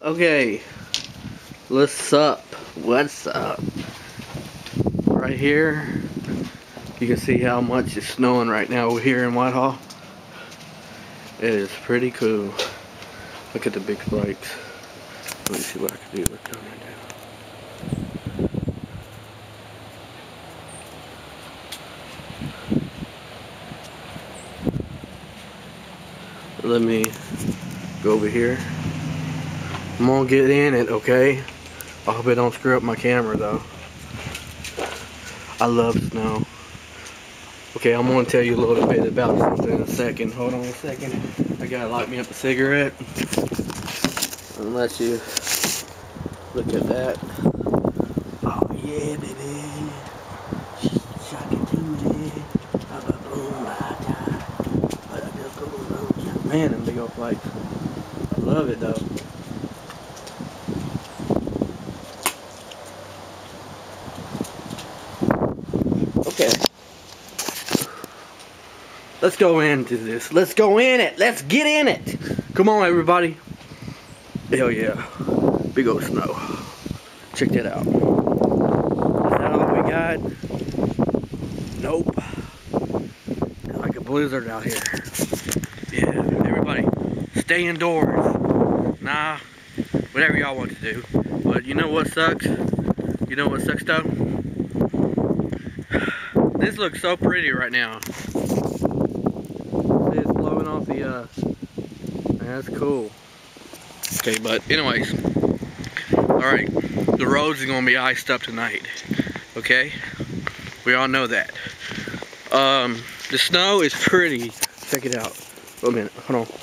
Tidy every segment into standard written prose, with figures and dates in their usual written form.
Okay, what's up? What's up? Right here, you can see how much it's snowing right now here in Whitehall. It is pretty cool. Look at the big spikes. Let me see what I can do with them. Let me go over here. I'm gonna get in it, okay? I hope it don't screw up my camera though. I love snow. Okay, I'm gonna tell you a little bit about something in a second. Hold on a second. I gotta light me up a cigarette. And let you look at that. Oh yeah, baby. Man, them big old flights. I love it though. Okay. Let's go into this. Let's go in it. Let's get in it. Come on, everybody. Hell yeah. Big old snow. Check that out. Is that all we got? Nope. Like a blizzard out here. Yeah, everybody, stay indoors. Nah, whatever y'all want to do. But you know what sucks? You know what sucks though? This looks so pretty right now. See, it's blowing off the, that's cool. Okay, but anyways. Alright, the roads are going to be iced up tonight. Okay? We all know that. The snow is pretty. Check it out. Wait a minute, hold on.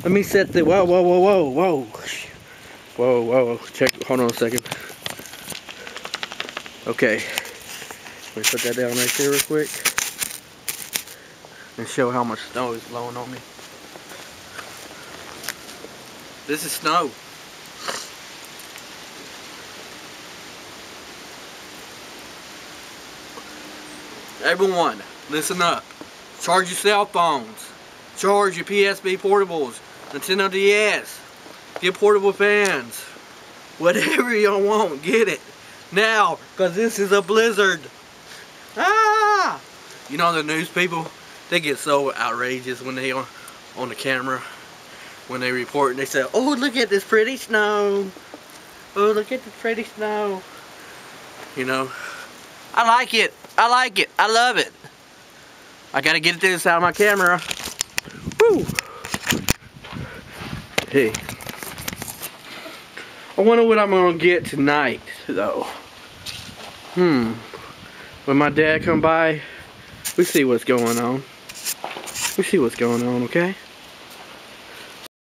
Let me set the, whoa. Whoa, check, hold on a second. Okay. Let me put that down right there real quick. And show how much snow is blowing on me. This is snow. Everyone, listen up. Charge your cell phones. Charge your PSP portables. Nintendo DS. Get portable fans. Whatever y'all want, get it. Now, because this is a blizzard. Ah! You know the news people? They get so outrageous when they on the camera. When they report and they say, oh, look at this pretty snow. Oh, look at this pretty snow. You know, I like it. I like it. I love it. I gotta get this out of my camera. Woo! Hey. I wonder what I'm gonna get tonight, though. When my dad come by, we see what's going on. We see what's going on, okay?